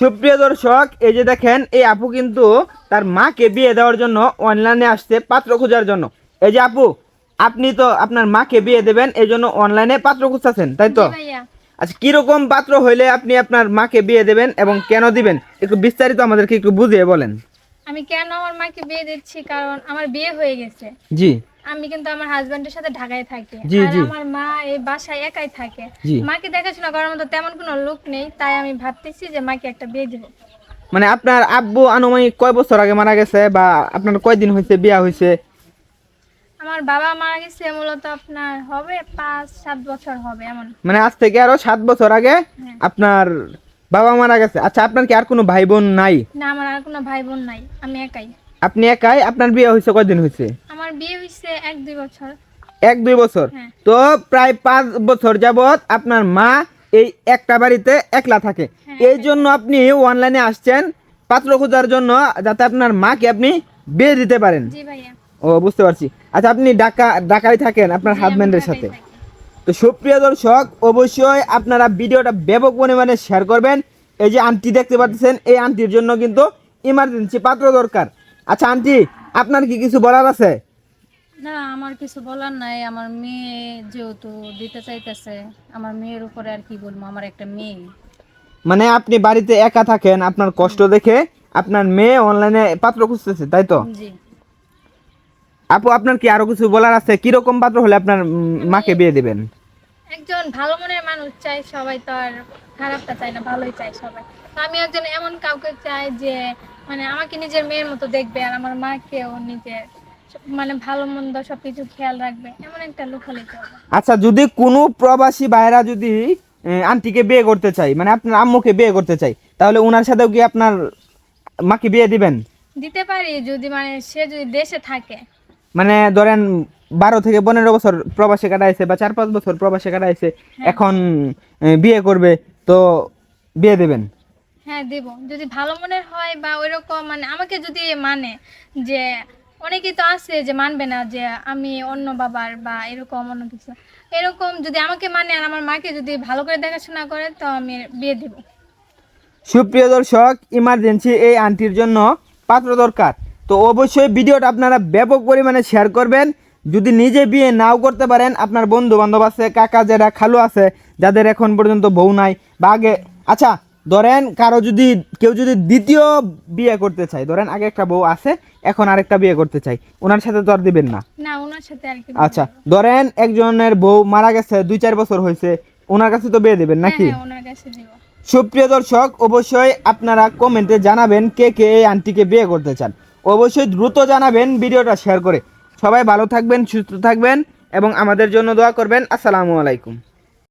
সুপ্রিয় দর্শক, এই যে দেখেন, এই আপু কিন্তু তার মাকে বিয়ে দেওয়ার জন্য অনলাইনে আসছে পাত্র খোঁজার জন্য। এই যে আপু, আপনি তো আপনার মাকে বিয়ে দেবেন, এই জন্য অনলাইনে পাত্র খুঁজতেছেন, তাই তো? জি ভাইয়া। আচ্ছা, কিরকম পাত্র হইলে আপনি আপনার মাকে বিয়ে দেবেন এবং কেন দিবেন, একটু বিস্তারিত আমাদেরকে একটু বুঝিয়ে বলেন। আমি কেন আমার মাকে বিয়ে দিচ্ছি, কারণ আমার বিয়ে হয়ে গেছে। জি আমি কিন্তু আমার হাজবেন্ডের সাথে ঢাকায় থাকি, জি আর জি আমার মা এই বাসায় একাই থাকে। জি। মাকে দেখাশোনা করার মতো তেমন কোনো লোক নেই, তাই আমি ভাবতেছি যে মাকে একটা বিয়ে দেবো। মানে আপনার আব্বু আনুমানিক কয় বছর আগে মারা গেছে, বা আপনার কয়দিন হয়েছে বিয়া হয়েছে? আমার বাবা মারা গেছে মূলত আপনার হবে 5-7 বছর হবে এমন। মানে আজ থেকে আরো 7 বছর আগে হ্যাঁ। আপনার বাবা মারা গেছে। আচ্ছা, আপনার কি আর কোনো ভাই বোন নাই? না, আমার আর কোনো ভাই বোন নাই, আমি একাই। আপনি একাই? আপনার বিয়ে হয়েছে কয়দিন হয়েছে? আমার বিয়ে হয়েছে 1-2 বছর। 1-2 বছর। হ্যাঁ। তো প্রায় 5 বছর যাবত আপনার মা এই একটা বাড়িতে একলা থাকে। হ্যাঁ, এই জন্য আপনি অনলাইনে আসছেন পাত্র খোঁজার জন্য, যাতে আপনার মাকে আপনি বিয়ে দিতে পারেন। জি ভাইয়া। ও, বুঝতে পারছি। আচ্ছা, আপনি ঢাকায় থাকেন আপনার জি, আমি হাজবেন্ডের ঢাকায় সাথে? থাকি। তো সুপ্রিয় দর্শক, অবশ্যই আপনারা ভিডিওটা ব্যাপক পরিমাণে শেয়ার করবেন। এই যে আন্টি দেখতে পাচ্ছেন, এই আন্টির জন্য কিন্তু ইমার্জেন্সি পাত্র দরকার। আচ্ছা আন্টি, আপনার কি কিছু বলার আছে? না, আমার কিছু বলার নাই। আমার মেয়ে যেহেতু দিতে চাইতেছে, আমার মেয়ের উপরে আর কি বলবো, আমার একটা মেয়ে। মানে আপনি বাড়িতে একা থাকেন, আপনার কষ্ট দেখে আপনার মেয়ে অনলাইনে পাত্র খুঁজতেছে, তাই তো? জি। আপু, আপনার কি আরো কিছু বলার আছে? কিরকম পাত্র হলে আপনার মাকে বিয়ে দিবেন? একজন ভালো মনের মানুষ চাই, সবাই তো আর খারাপটা চায় না, ভালোই চাই সবাই। তো আমি একজন এমন কাউকে চাই যে মানে আমাকে নিজের মেয়ের মতো দেখবে, আর আমার মাকেও নিজের মানে ভালো মন্দ সবকিছু খেয়াল রাখবে, এমন একটা লোক হলে তো হবে। আচ্ছা, যদি কোনো প্রবাসী ভাইরা যদি আন্টিকে বিয়ে করতে চাই, মানে আপনার আম্মুকে বিয়ে করতে চাই, তাহলে ওনার সাথেও কি আপনার মাকে বিয়ে দিবেন? দিতে পারি, যদি মানে সে যদি দেশে থাকে। মানে ধরেন 12 থেকে 15 বছর প্রবাসে কাটাইছে, বা 4-5 বছর প্রবাসে কাটাইছে, হ্যাঁ। এখন বিয়ে করবে, তো বিয়ে দেবেন? হ্যাঁ দেব, যদি ভালো মনের হয় বা ওইরকম মানে আমাকে যদি মানে, যে অনেকেই তো আছে যে মানবে না যে আমি অন্য বাবার বা এরকম অন্য কিছু, এরকম যদি আমাকে মানে আর আমার মাকে যদি ভালো করে দেখাশোনা করে, তো আমি বিয়ে দেব। সুপ্রিয় দর্শক, ইমার্জেন্সি এই আন্টির জন্য পাত্র দরকার। তো অবশ্যই ভিডিওটা আপনারা ব্যাপক পরিমাণে শেয়ার করবেন। যদি নিজে বিয়ে নাও করতে পারেন, আপনার বন্ধু বান্ধব আছে, কাকা জেঠা খালু আছে, যাদের এখন পর্যন্ত বউ নাই বা আগে, আচ্ছা ধরেন কেউ যদি দ্বিতীয় বিয়ে করতে চায়, ধরেন আগে একটা বউ আছে, এখন আরেকটা বিয়ে করতে চাই, ওনার সাথে তো আর দিবেন না? না, ওনার সাথে আর কি। আচ্ছা, ধরেন একজনের বউ মারা গেছে, 2-4 বছর হয়েছে, ওনার কাছে তো বিয়ে দেবেন হ্যাঁ নাকি? হ্যাঁ, ওনার কাছে দেব। সুপ্রিয় দর্শক, অবশ্যই আপনারা কমেন্টে জানাবেন কে কে এই আন্টিকে বিয়ে করতে চান। অবশ্যই দ্রুত জানাবেন ভিডিওটা শেয়ার করে। সবাই ভালো থাকবেন, সুস্থ থাকবেন এবং আমাদের জন্য দোয়া করবেন। আসসালামু আলাইকুম।